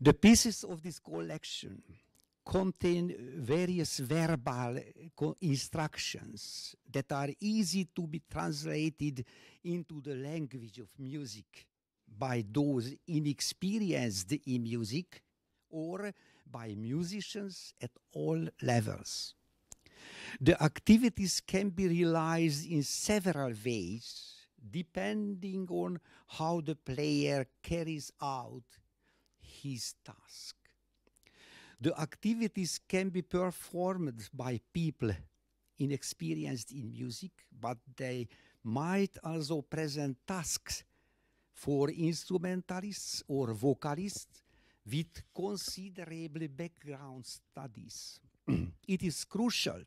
The pieces of this collection contain various verbal instructions that are easy to be translated into the language of music by those inexperienced in music or by musicians at all levels. The activities can be realized in several ways, depending on how the player carries out his task. The activities can be performed by people inexperienced in music, but they might also present tasks for instrumentalists or vocalists with considerable background studies. It is crucial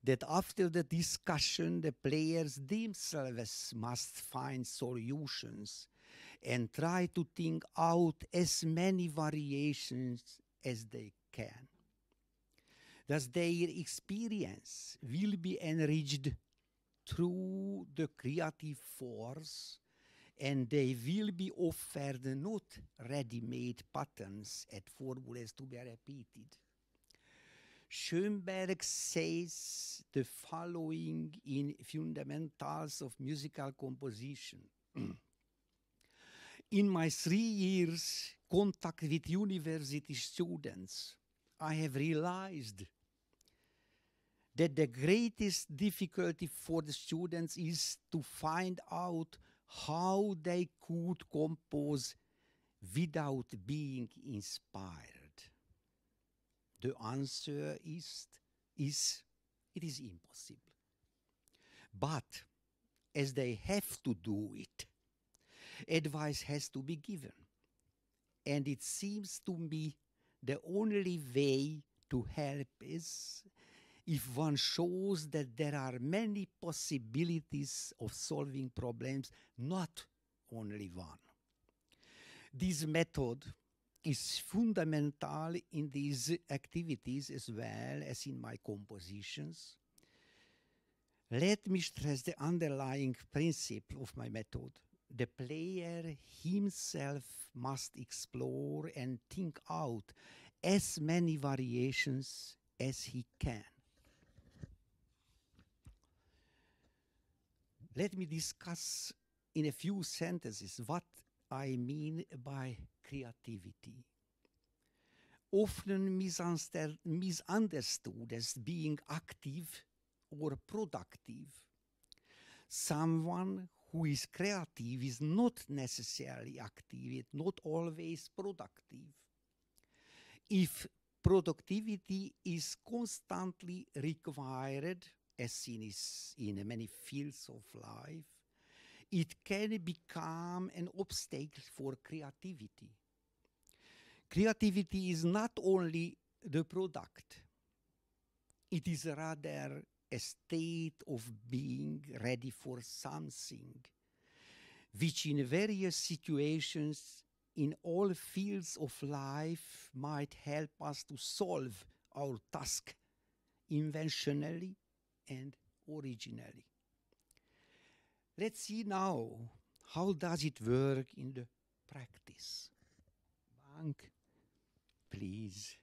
that after the discussion, the players themselves must find solutions and try to think out as many variations as they can. Thus, their experience will be enriched through the creative force, and they will be offered not ready-made patterns and formulas to be repeated. Schoenberg says the following in Fundamentals of Musical Composition. In my 3 years contact with university students, I have realized that the greatest difficulty for the students is to find out how they could compose without being inspired. The answer is it is impossible. But as they have to do it, advice has to be given. And it seems to me the only way to help is if one shows that there are many possibilities of solving problems, not only one. This method is fundamental in these activities as well as in my compositions. Let me stress the underlying principle of my method. The player himself must explore and think out as many variations as he can. Let me discuss in a few sentences what I mean by creativity. Often misunderstood as being active or productive. Someone who is creative is not necessarily active, not always productive. If productivity is constantly required, as seen in many fields of life, it can become an obstacle for creativity. Creativity is not only the product, it is rather a state of being ready for something, which in various situations in all fields of life might help us to solve our task inventionally and originally. Let's see now, how does it work in the practice? Bánk, please.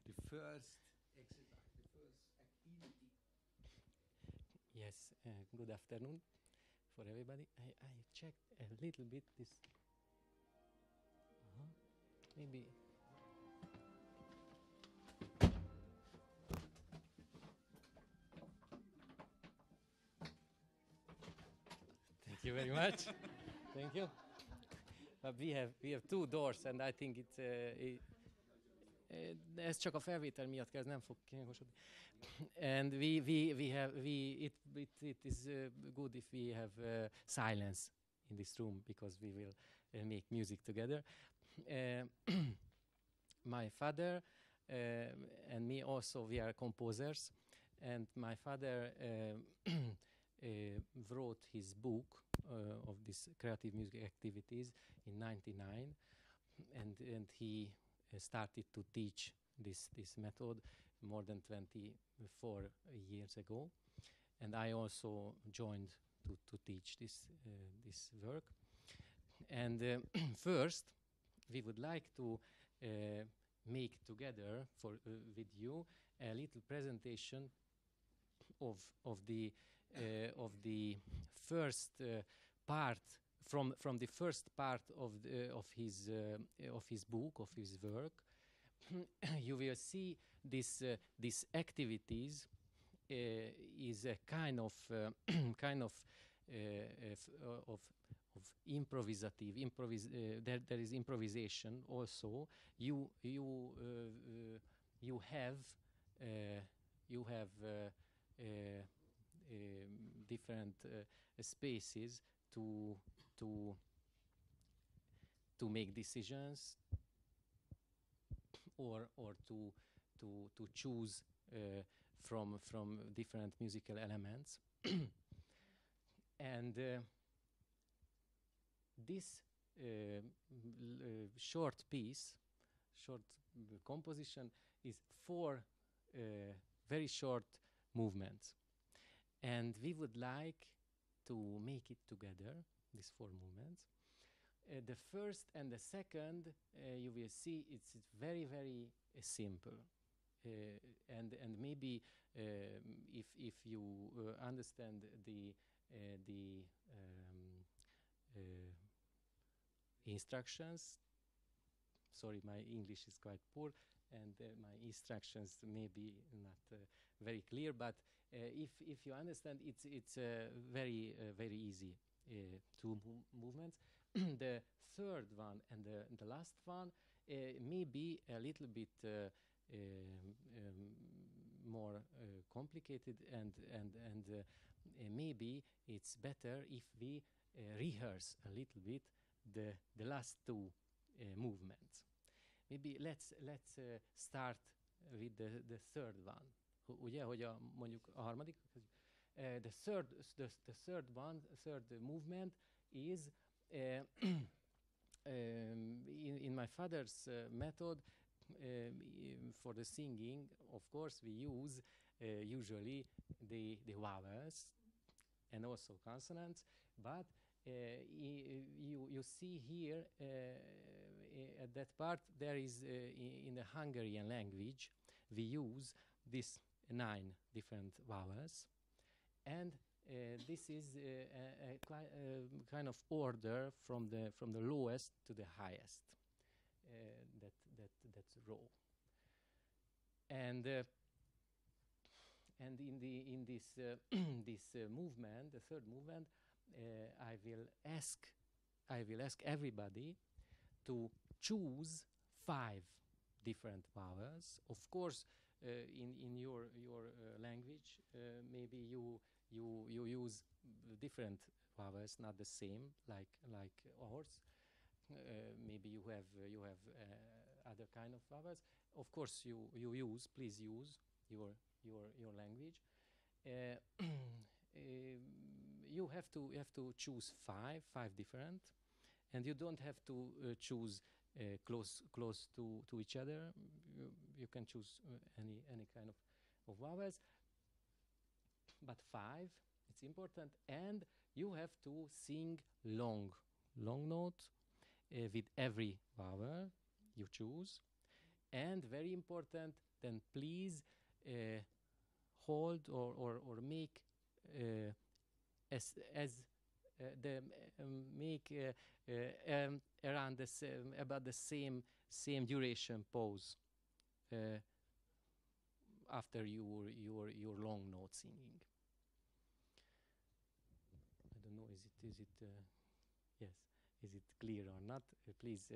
The first exercise, the first activity. Yes, good afternoon for everybody. I checked a little bit this. Maybe. Thank you very much. Thank you. But we have 2 doors, and I think ez csak a felvétel miatt kell, ez nem fog kinyagosodni. And it is good if we have silence in this room, because we will make music together. My father and me also, we are composers, and my father wrote his book of these creative music activities in '99, and he started to teach this method more than 24 years ago, and I also joined to teach this work. And first, we would like to make together with you a little presentation of the first part from the first part of his book, of his work. You will see these activities is a kind of improvisative. There is improvisation also. You have different spaces to make decisions, or to choose from different musical elements. And this short composition is 4 very short movements, and we would like to make it together, these 4 movements. The first and the second, you will see it's very, very simple. And maybe if you understand the instructions, sorry, my English is quite poor, and my instructions may be not very clear, but if you understand, it's very easy 2 movements. The third one and the last one may be a little bit more complicated, and maybe it's better if we rehearse a little bit the last 2 movements. Maybe let's start with the third one. Ugye, hogy mondjuk a harmadik. The third movement is in my father's method. For the singing, of course, we use usually the vowels and also consonants, but you see here at that part there is in the Hungarian language we use these 9 different vowels, and this is a kind of order from the lowest to the highest. That's row, and in this this movement, the third movement, I will ask everybody to choose 5 different vowels. Of course, in your language, maybe you use different vowels, not the same like ours. Maybe you have other kind of vowels. Of course, please use your language. You have to choose 5 different, and you don't have to choose close to each other. You can choose any kind of vowels, but 5, it's important, and you have to sing long note with every vowel you choose. And very important, then please hold or make around about the same duration pause after your long note singing. I don't know, is it yes, is it clear or not? Please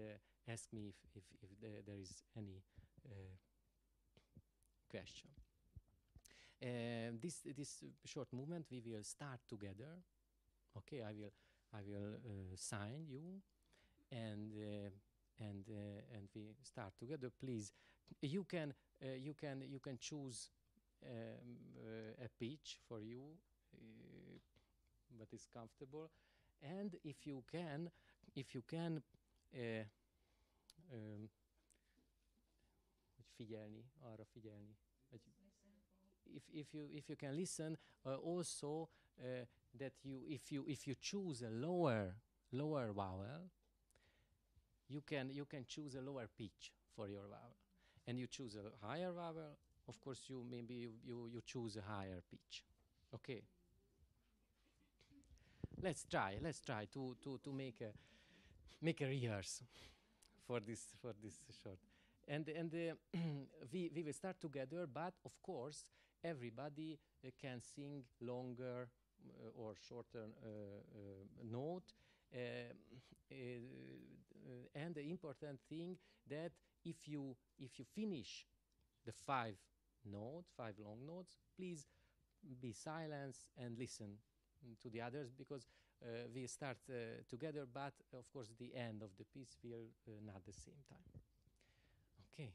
ask me if there is any question. This short movement we will start together. Okay, I will sign you, and we start together. Please, you can choose a pitch for you, what is comfortable, and if you can arra figyelni. If you can listen also that if you choose a lower vowel, you can choose a lower pitch for your vowel. And you choose a higher vowel, of course you choose a higher pitch. Okay. Let's try to make a rehearse for this short. And we will start together, but of course everybody can sing longer or shorter note. And the important thing that if you finish the 5 long notes, please be silent and listen to the others, because we start together, but of course the end of the piece will not the same time. Okay.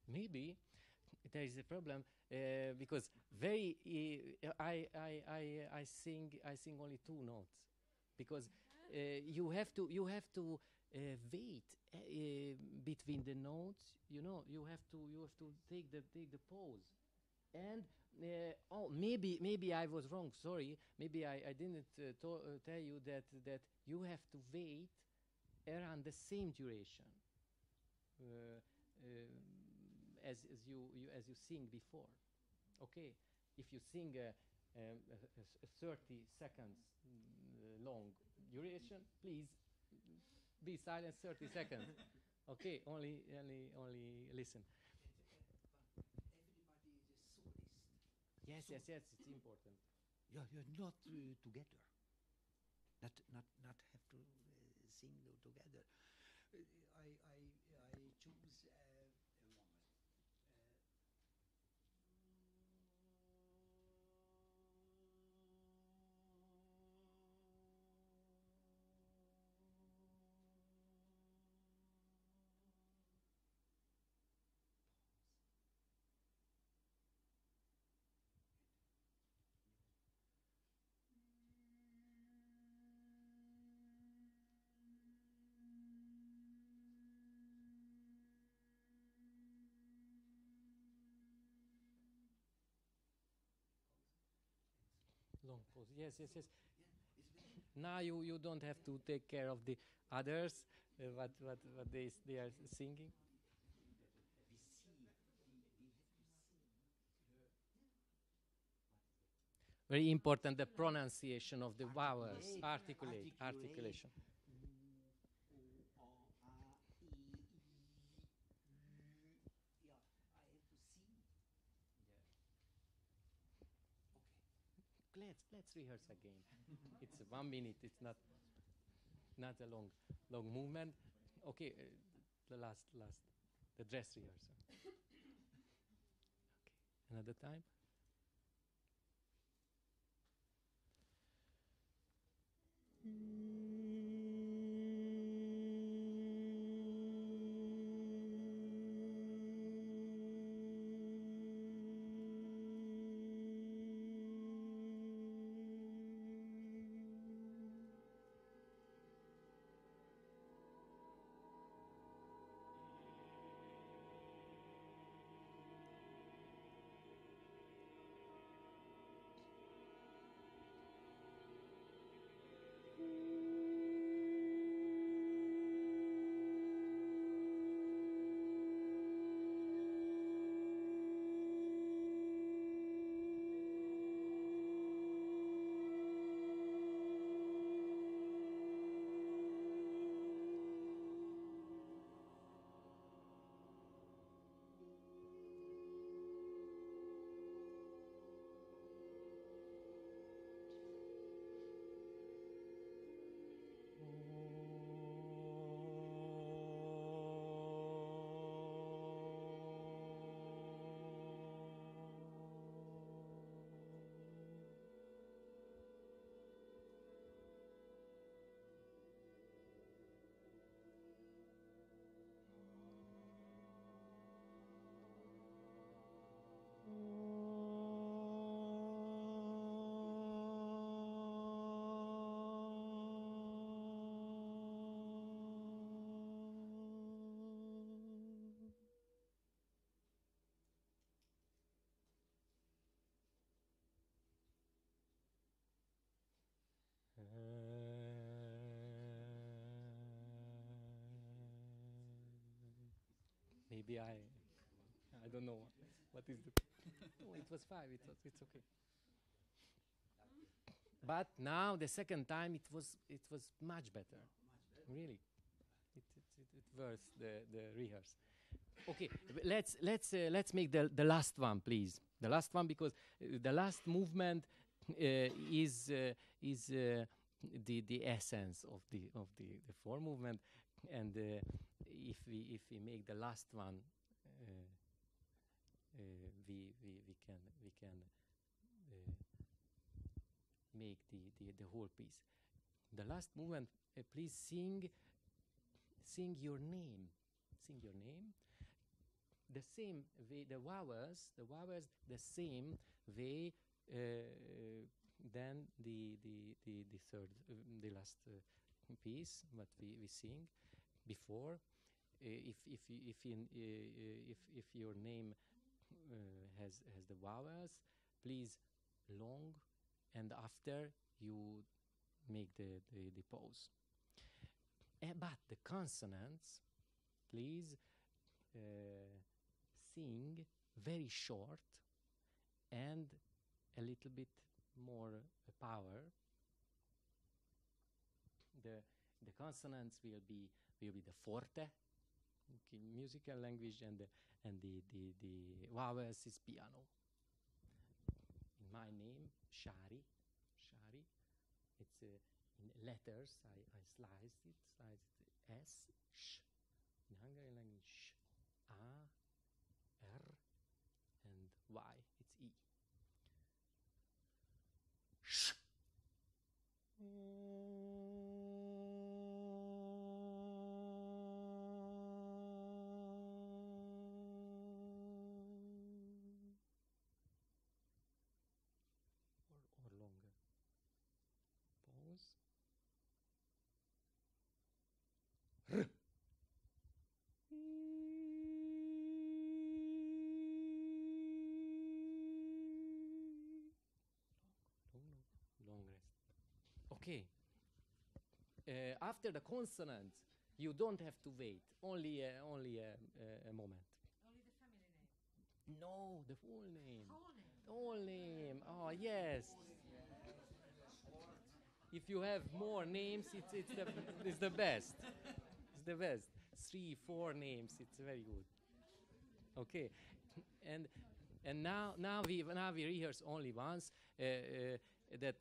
Maybe there is a problem because I sing only 2 notes, because you have to wait between the notes. You know, you have to take the pause. And maybe I was wrong. Sorry, maybe I didn't tell you that you have to wait around the same duration. As you sing before. Okay, if you sing a 30 seconds long duration, please be silent 30 seconds. Okay, only listen. Everybody is a soloist. Yes, it's important. You're not together. Not have to sing together. I choose a moment. Long pause. Yes. Now you don't have to take care of the others. What they are singing. Very important, the pronunciation of the vowels, articulation. Let's rehearse again. It's 1 minute. It's not a long movement. Okay, the last, the dress rehearsal. Okay, another time. Maybe I don't know what is the. Oh, it was 5. It's okay. But now the second time it was much better. Really, it worth the rehearse. Okay, let's make the last one, please. The last one, because the last movement is the essence of the 4 movement, and if we make the last one, we can make the whole piece. The last movement, please sing your name. Sing your name. The same way, the vowels, the same way than the third, the last piece, what we sing before. If your name has the vowels, please long, and after you make the pause. But the consonants, please sing very short and a little bit more power. The consonants will be the forte, okay, musical language, and the vowels is piano. In my name, Sáry. It's in letters. I sliced it. S, sh. In Hungarian language, sh, a, r, and y. It's e. Sh. Or longer. Pause. R. Long rest. Okay. After the consonant, you don't have to wait. Only a moment. Only the family name. No, the full name. Whole name. Whole name. Oh yes. If you have more names, it's the best. It's the best. 3, 4 names. It's very good. Okay, and now we rehearse only once. That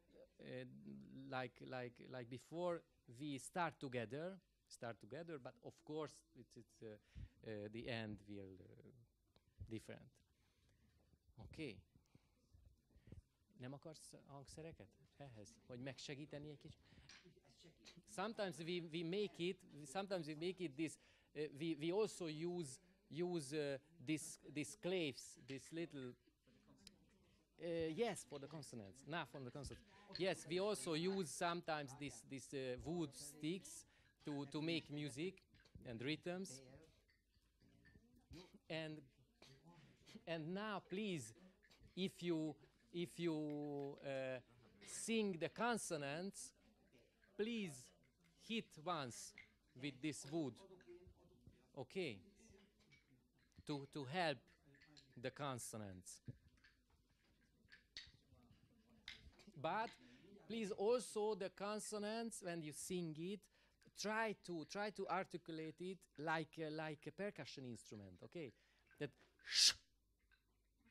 like before, we start together, but of course it's the end will different. Okay. Nem akarsz hangszereket ehhez, hogy megsegíteni egy kicsit? Sometimes we make it this. We also use these claves, this little. Yes, for the consonants. Now for the consonants. Yes, we also use sometimes this wood sticks to make music and rhythms. And now, please, if you sing the consonants, please hit once with this wood, okay, to help the consonants. But please also the consonants, when you sing it, try to articulate it like a percussion instrument, okay? That sh,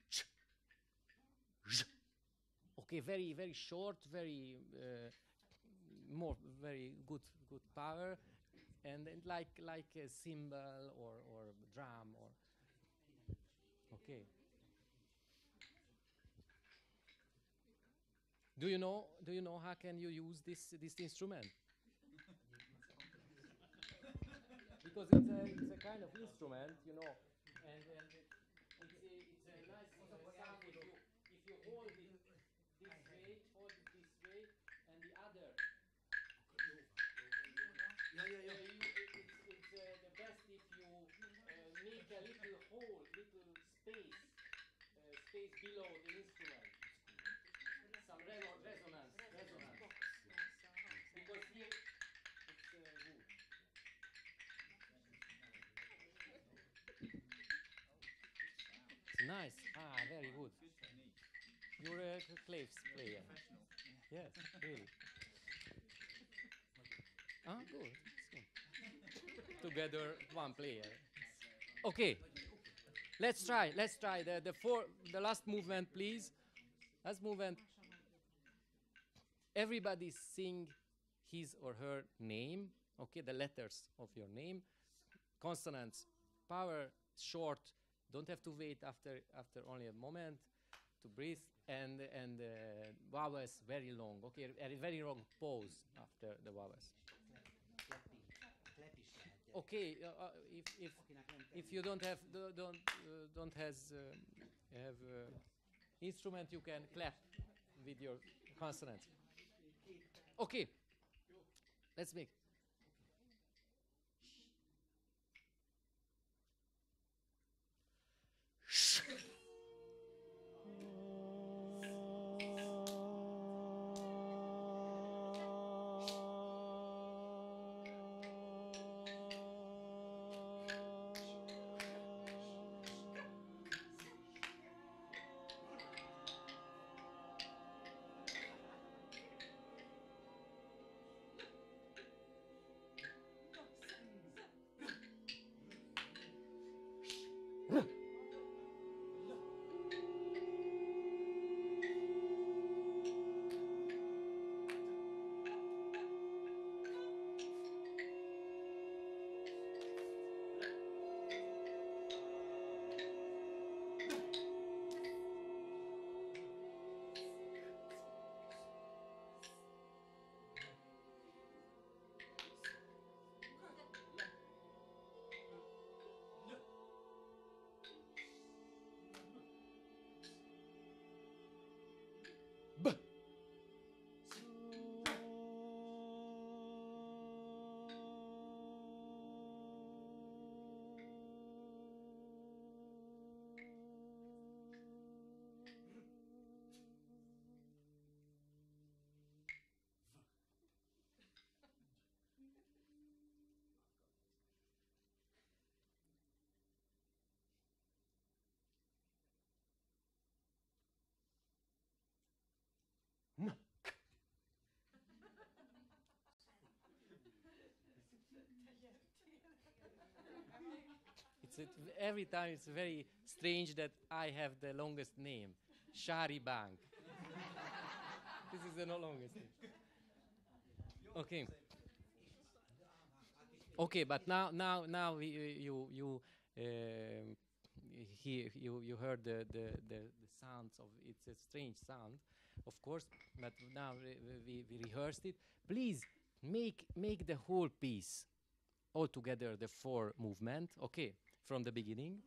sh, sh. Okay, very very short, very very good power, and like a cymbal or drum or okay. Do you know how can you use this instrument? Because it's a kind of instrument, you know, and it's a nice sound if you hold it this way, and the other. It's the best if you make a little hole, little space below the instrument. Some resonance. Because here it's wood. Nice. Ah, very good. You're a claves player. Yes, really. Ah, good. It's good. Together, one player. Okay. Let's try. Let's try the last movement, please. Last movement. Everybody sing his or her name. Okay, the letters of your name. Consonants. Power short. Don't have to wait after only a moment to breathe. And vowels very long. Okay, a very long pause after the vowels. Okay, if you don't have have instrument, you can clap with your consonants. Okay, let's make. Every time it's very strange that I have the longest name, Sáry Bánk. This is the longest name. Okay. Okay, but now you heard the sounds of it's a strange sound, of course. But now we rehearsed it. Please make the whole piece all together, the 4 movement. Okay. From the beginning,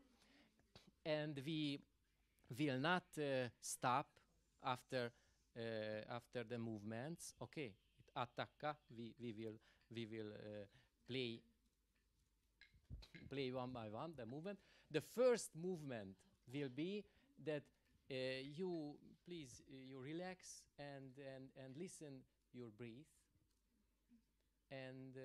and we will not stop after the movements. Okay, attacca. We will play one by one the movement. The first movement will be that you please you relax and listen your breath. And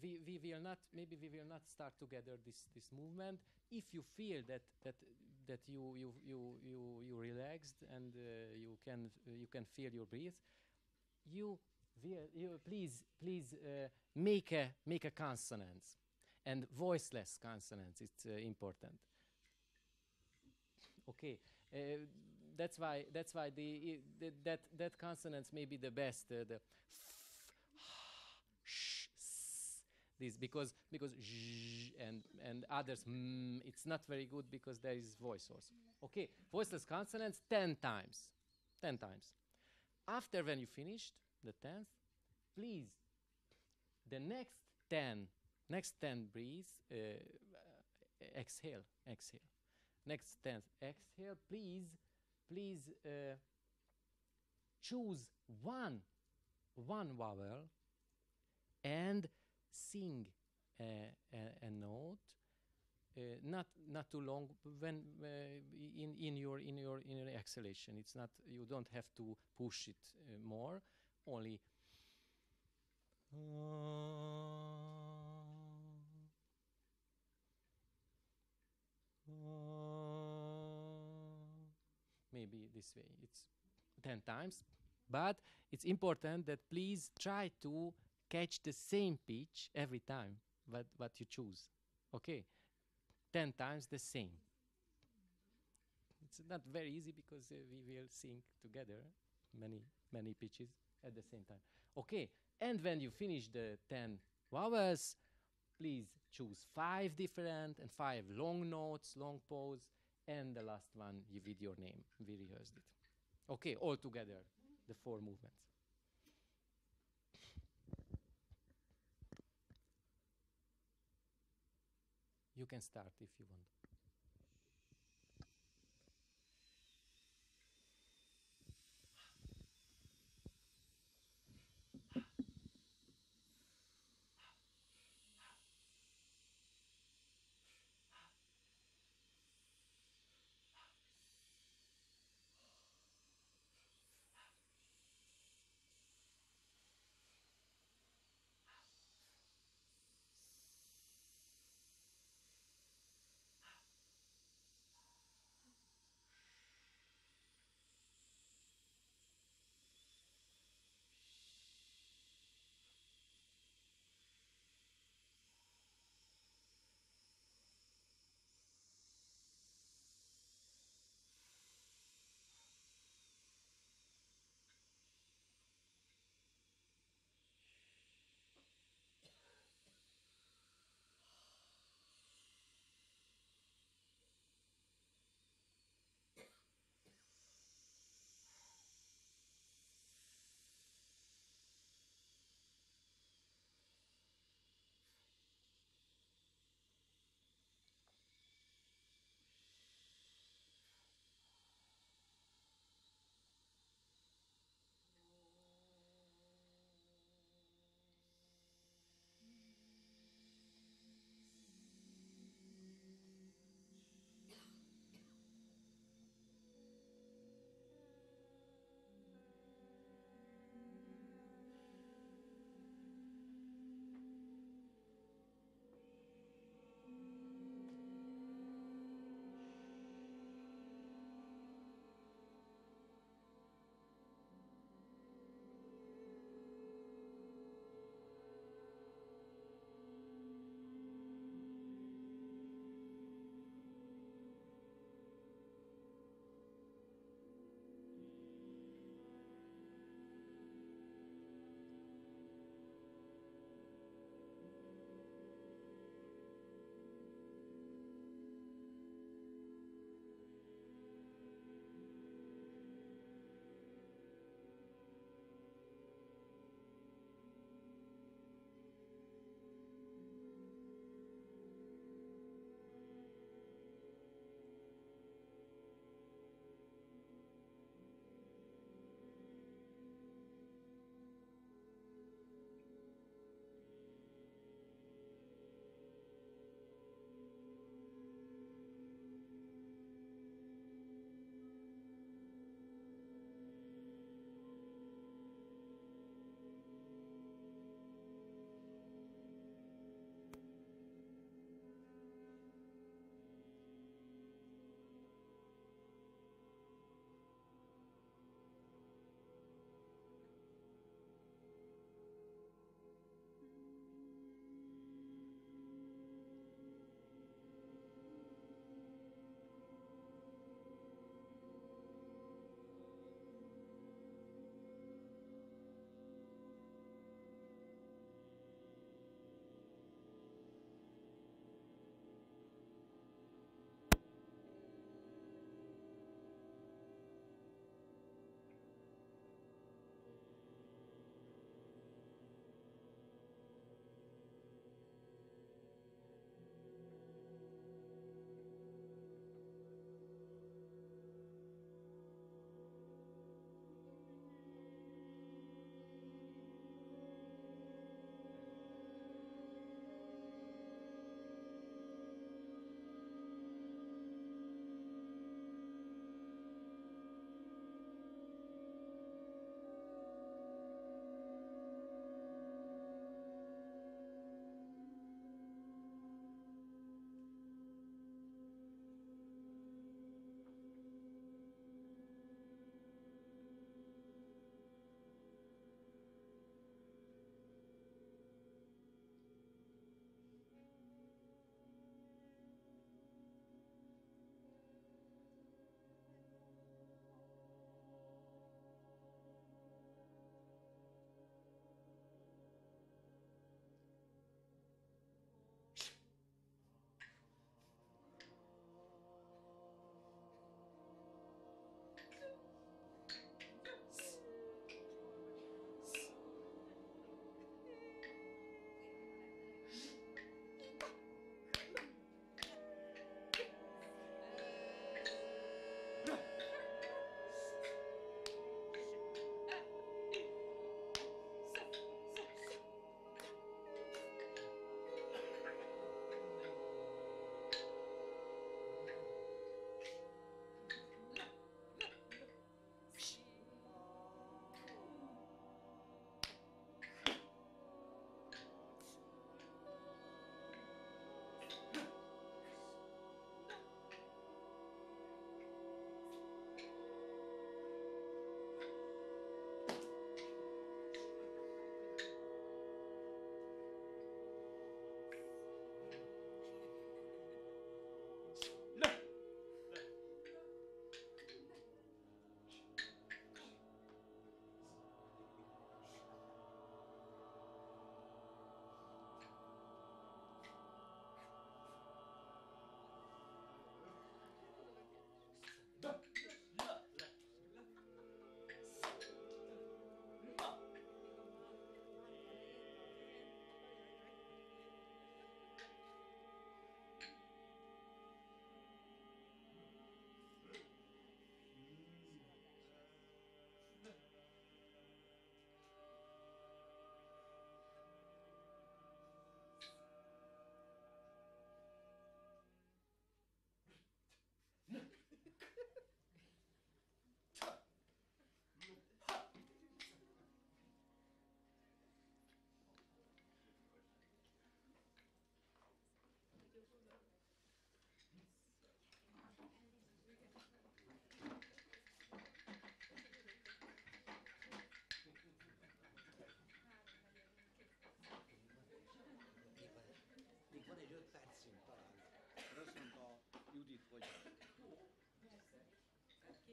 we will not start together this movement. If you feel that you relaxed and you can feel your breath, you please make a consonants and voiceless consonants. It's important. Okay, that's why that consonants may be the best. The this because zzz and others it's not very good because there is voice also. Okay, voiceless consonants 10 times. After when you finished the 10th, please the next 10 breaths exhale. Next 10th exhale, please choose one vowel and sing a note, not too long. When in your exhalation, it's not. You don't have to push it more. Only. maybe this way. It's 10 times. But it's important that please try to catch the same pitch every time what you choose. Okay? 10 times the same. It's not very easy because we will sing together many pitches at the same time. Okay, and when you finish the 10 vowels, please choose 5 different and 5 long notes, long pause, and the last one you with your name. We rehearsed it. Okay, all together, the 4 movements. You can start if you want.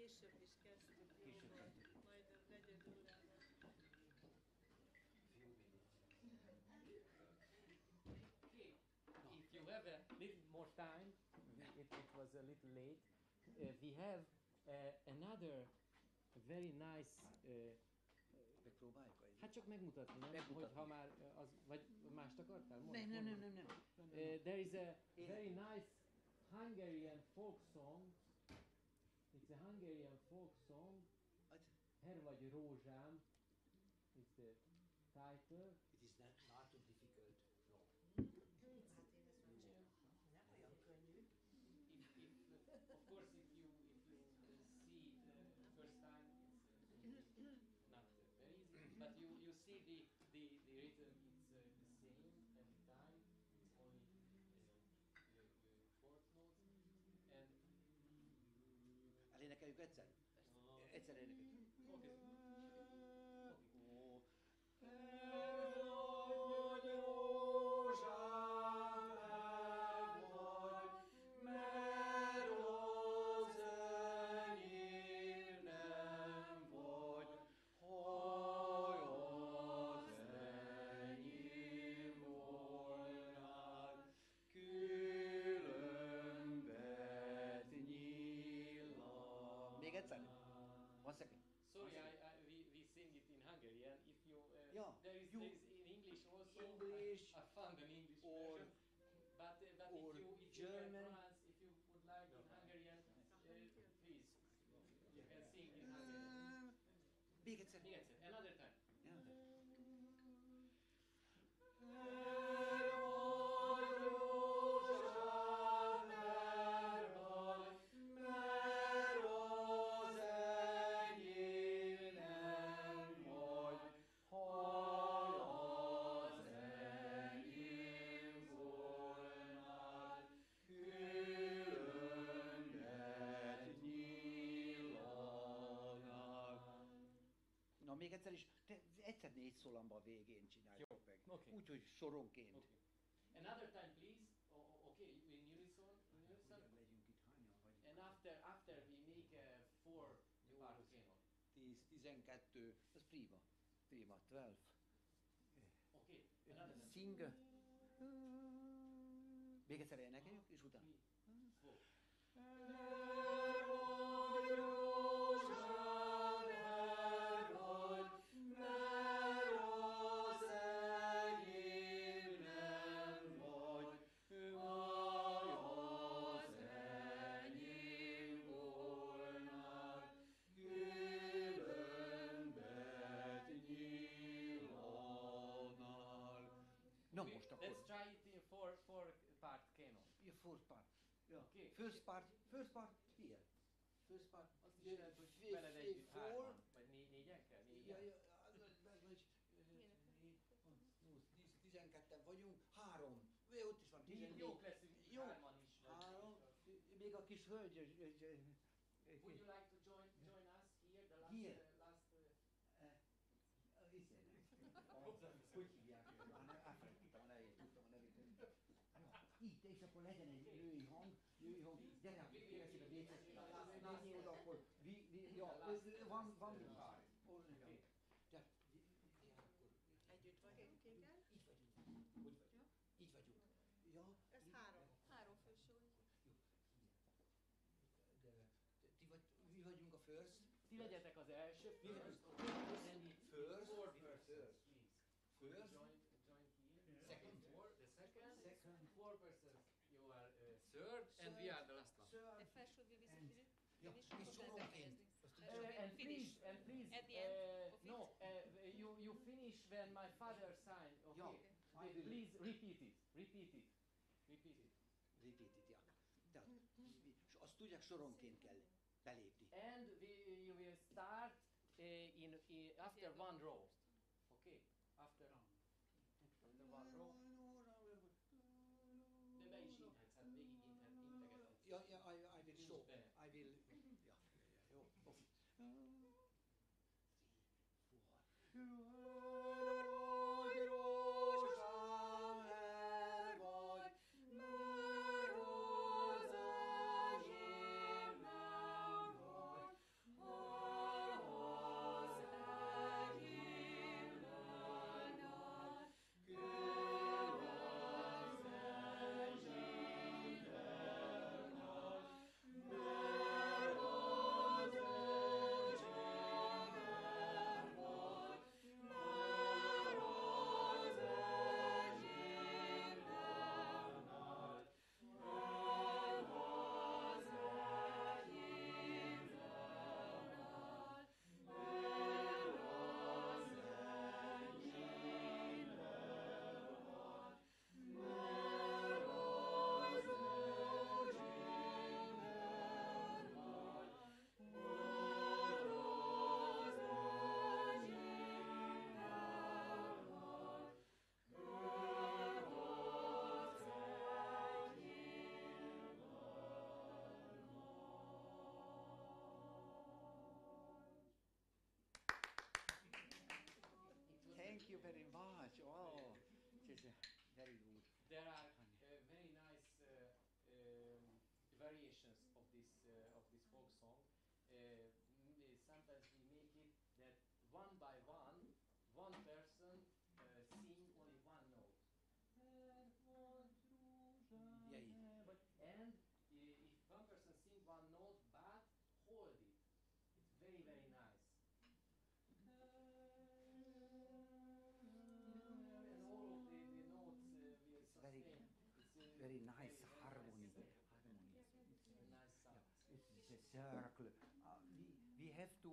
Később is kezdtük, jó? Majd a negyed órában. Okay. If you have a little more time, it was a little late. We have another very nice. Megpróbáljuk? Hát csak megmutatni, nem? Hogy ha már az, vagy mást akartál? Nem. There is a very nice Hungarian folk song. It's a Hungarian folk song. Her vagy rózsám is the title. It is not too difficult. No. Of course, if you see it the first time, it's not very easy. But you see the rhythm. It's the same every time. It's only fourth notes. And Elénekeljük egyszer? Egyszer énekeljük. okay. Még egyszer? One second. Sorry, we sing it in Hungarian. If you there is in English also. English I found an English or version. But or if you German. can pronounce, if you would like in Hungarian, please you can sing in Hungarian. Még egyszer. Another time. Na, még egyszer is, egyszer 4 szólamba a végén csináljuk meg. Okay. Úgyhogy soronként. Okay. Another time, please. Okay, in unison. Legyünk itt hányan vagyunk? And after we make 4 part canon. 10, 12, ez prima. Prima, 12. Okay. Another time. Sing. Még egyszer énekeljük, és utána. 4. No, most akkor. Let's try it in 4 part canon. Yeah, fourth part. Yeah. Okay. First part here. First part. Azt is lehet, hogy veled együtt 3, vagy 4-en kell? 12-en vagyunk, 3. Ott is van 14. Jók leszünk, Jó. 3-an is. 3. Még a kis hölgy. Would you like to join us here? The last, Here. Hogy hívják őt? Elfelejtettem a nevét, tudtam a nevét. Itt, és akkor legyen egy női hang. Gyere, akkor kérdezzük a vécet. Menjél oda, akkor van mi? Együtt vagyunk, igen. Így vagyunk. Hogy vagyunk? Így vagyunk. Ja. Ez 3 fősor. De mi vagyunk a first? Ti legyetek az első. First. First. First. Join here. Second. The second. 4 persons. You are third, and we are the last one. The first should be visited. Ja, és soronként. And please, At the end of it. you finish when my father signed. Okay. I will. Please repeat it. Repeat it, ja. Tehát, és azt tudják, soronként kell belépni. And you will start after one row. Okay. After one row. De be is inthetsz, hát végig integethetsz. Ja, I will show. I will. Ja, jó. very much. Oh, it is very good. There are very nice variations of this folk song. Sometimes we make it that one by one person sing only one note. And if one person sing one note, but hold it. It's very, very nice. And all of the notes will sustain. It's Very nice harmony. a nice sound. It's a circle. We have to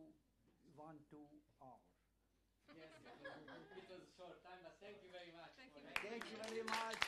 1-2 hours. Yes, it was a short time, but thank you very much. Thank for you. having me. Thank you very much.